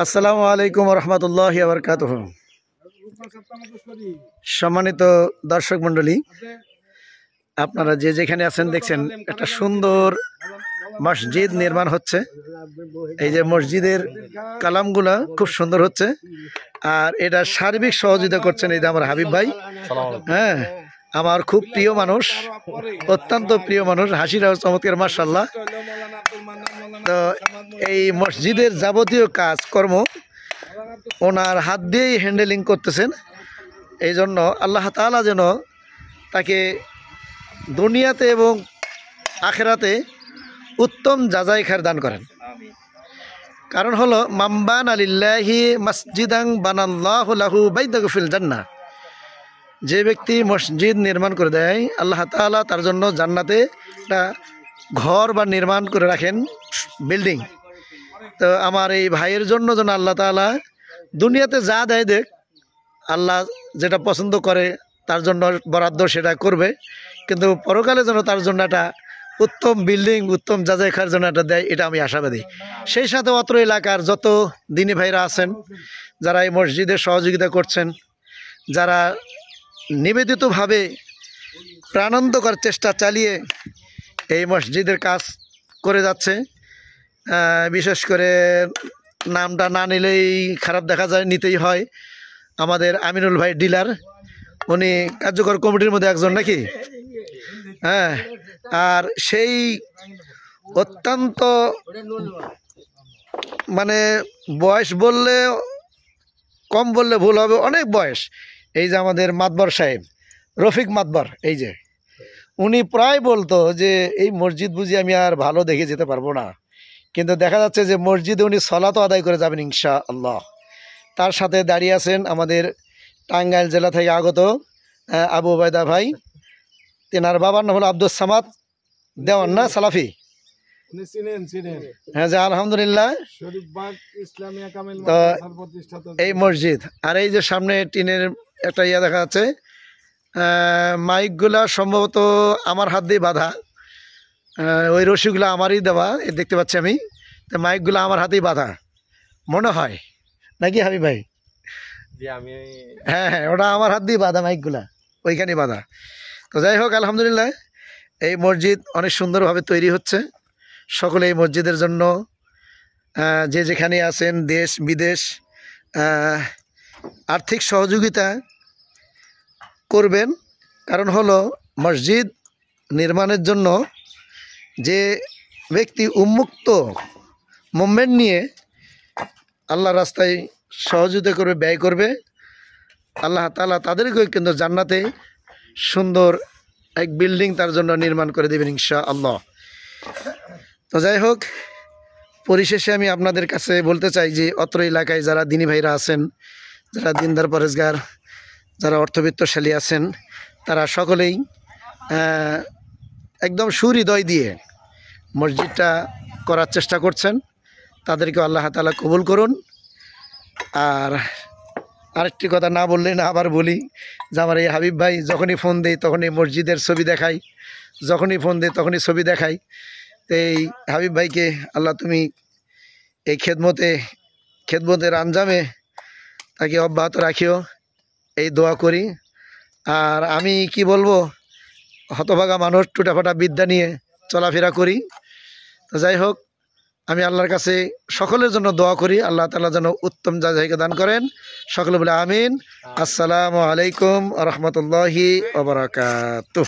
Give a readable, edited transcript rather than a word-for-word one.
আসসালামু আলাইকুম রহমতুল্লাহি ওয়া বারাকাতুহু। সম্মানিত দর্শক মণ্ডলী, আপনারা যে যেখানে আছেন দেখছেন একটা সুন্দর মসজিদ নির্মাণ হচ্ছে। এই যে মসজিদের কালামগুলা খুব সুন্দর হচ্ছে, আর এটা সার্বিক সহযোগিতা করছেন এই যে আমার হাবিব ভাই। হ্যাঁ, আমার খুব প্রিয় মানুষ, অত্যন্ত প্রিয় মানুষ, হাসিরাও চমৎকার, মাশাআল্লাহ। তো এই মসজিদের যাবতীয় কাজকর্ম ওনার হাত দিয়েই হ্যান্ডেলিং করতেছেন। এই জন্য আল্লাহ তাআলা যেন তাকে দুনিয়াতে এবং আখেরাতে উত্তম যাজাই খায়ের দান করেন। কারণ হলো মাম্বান আলিল্লাহি মসজিদাং বানাল্লাহু লাহু বাইতান ফিল জান্নাহ। যে ব্যক্তি মসজিদ নির্মাণ করে দেয়, আল্লাহ তাআলা তার জন্য জান্নাতে একটা ঘর বা নির্মাণ করে রাখেন, বিল্ডিং। তো আমার এই ভাইয়ের জন্য যেন আল্লাহ তাআলা দুনিয়াতে যা দেয় দেখ, আল্লাহ যেটা পছন্দ করে তার জন্য বরাদ্দ সেটা করবে, কিন্তু পরকালে যেন তার জন্য একটা উত্তম বিল্ডিং, উত্তম যাচাই খাওয়ার জন্য একটা দেয়, এটা আমি আশাবাদী। সেই সাথে অত্র এলাকার যত দিনী ভাইরা আছেন, যারা এই মসজিদে সহযোগিতা করছেন, যারা নিবেদিতভাবে প্রাণান্তকর চেষ্টা চালিয়ে এই মসজিদের কাজ করে যাচ্ছে, বিশেষ করে নামটা না নিলেই খারাপ দেখা যায়, নিতেই হয়। আমাদের আমিনুল ভাই ডিলার, উনি কার্যকর কমিটির মধ্যে একজন নাকি? হ্যাঁ, আর সেই অত্যন্ত মানে বয়স বললে কম বললে ভুল হবে, অনেক বয়স। এই যে আমাদের মাতবর সাহেব রফিক মাতবর, এই যে উনি প্রায় বলতো যে এই মসজিদ বুঝি আমি আর ভালো দেখে যেতে পারবো না, কিন্তু দেখা যাচ্ছে যে মসজিদে উনি সলাতও আদায় করে যাবেন ইনশাআল্লাহ। তার সাথে দাঁড়িয়ে আছেন আমাদের টাঙ্গাইল জেলা থেকে আগত আবু ওবায়দা ভাই। তেনার বাবার নাম হলো আব্দুস সামাদ দেওয়ান, না সালাফি? হ্যাঁ, যে আলহামদুলিল্লাহ। তো এই মসজিদ, আর এই যে সামনে টিনের একটা ইয়ে দেখা যাচ্ছে, মাইকগুলা সম্ভবত আমার হাত দিয়ে বাঁধা, ওই রশিগুলো আমারই দেওয়া, দেখতে পাচ্ছি আমি। তো মাইকগুলো আমার হাতেই বাঁধা মনে হয়, নাকি হাবিব ভাই? হ্যাঁ হ্যাঁ, ওটা আমার হাত দিয়ে বাঁধা, মাইকগুলা ওইখানে বাঁধা। তো যাই হোক, আলহামদুলিল্লাহ, এই মসজিদ অনেক সুন্দরভাবে তৈরি হচ্ছে। সকলে এই মসজিদের জন্য যে যেখানে আছেন, দেশ বিদেশ, আর্থিক সহযোগিতা করবেন। কারণ হলো মসজিদ নির্মাণের জন্য যে ব্যক্তি উন্মুক্ত মুভমেন্ট নিয়ে আল্লাহর রাস্তায় সহযোগিতা করবে, ব্যয় করবে, আল্লাহ তাআলা তাদেরকে কিন্তু জান্নাতে সুন্দর এক বিল্ডিং তার জন্য নির্মাণ করে দেবেন ইনশাআল্লাহ। তো যাই হোক, পরিশেষে আমি আপনাদের কাছে বলতে চাই যে অত্র এলাকায় যারা দিনী ভাইরা আছেন, যারা দিনদার পরেজগার, যারা অর্থবিত্তশালী আছেন, তারা সকলেই একদম সুহৃদয় দিয়ে মসজিদটা করার চেষ্টা করছেন। তাদেরকে আল্লাহ তাআলা কবুল করুন। আর আরেকটি কথা না বললে না, আবার বলি যে আমার এই হাবিব ভাই যখনই ফোন দেয় তখনই মসজিদের ছবি দেখাই, যখনই ফোন দেয় তখনই ছবি দেখাই। তো এই হাবিব ভাইকে আল্লাহ তুমি এই খেদমতের আঞ্জামে তাকে অব্যাহত রাখিও, এই দোয়া করি। আর আমি কি বলবো, হতভাগা মানুষ, টুটাফাটা বিদ্যা নিয়ে চলাফেরা করি। তো যাই হোক, আমি আল্লাহর কাছে সকলের জন্য দোয়া করি, আল্লাহ তাআলা যেন উত্তম যাজাইকে দান করেন। সকলে বলে আমিন। আসসালামু আলাইকুম ওয়া রাহমাতুল্লাহি ওয়া বারাকাতুহু।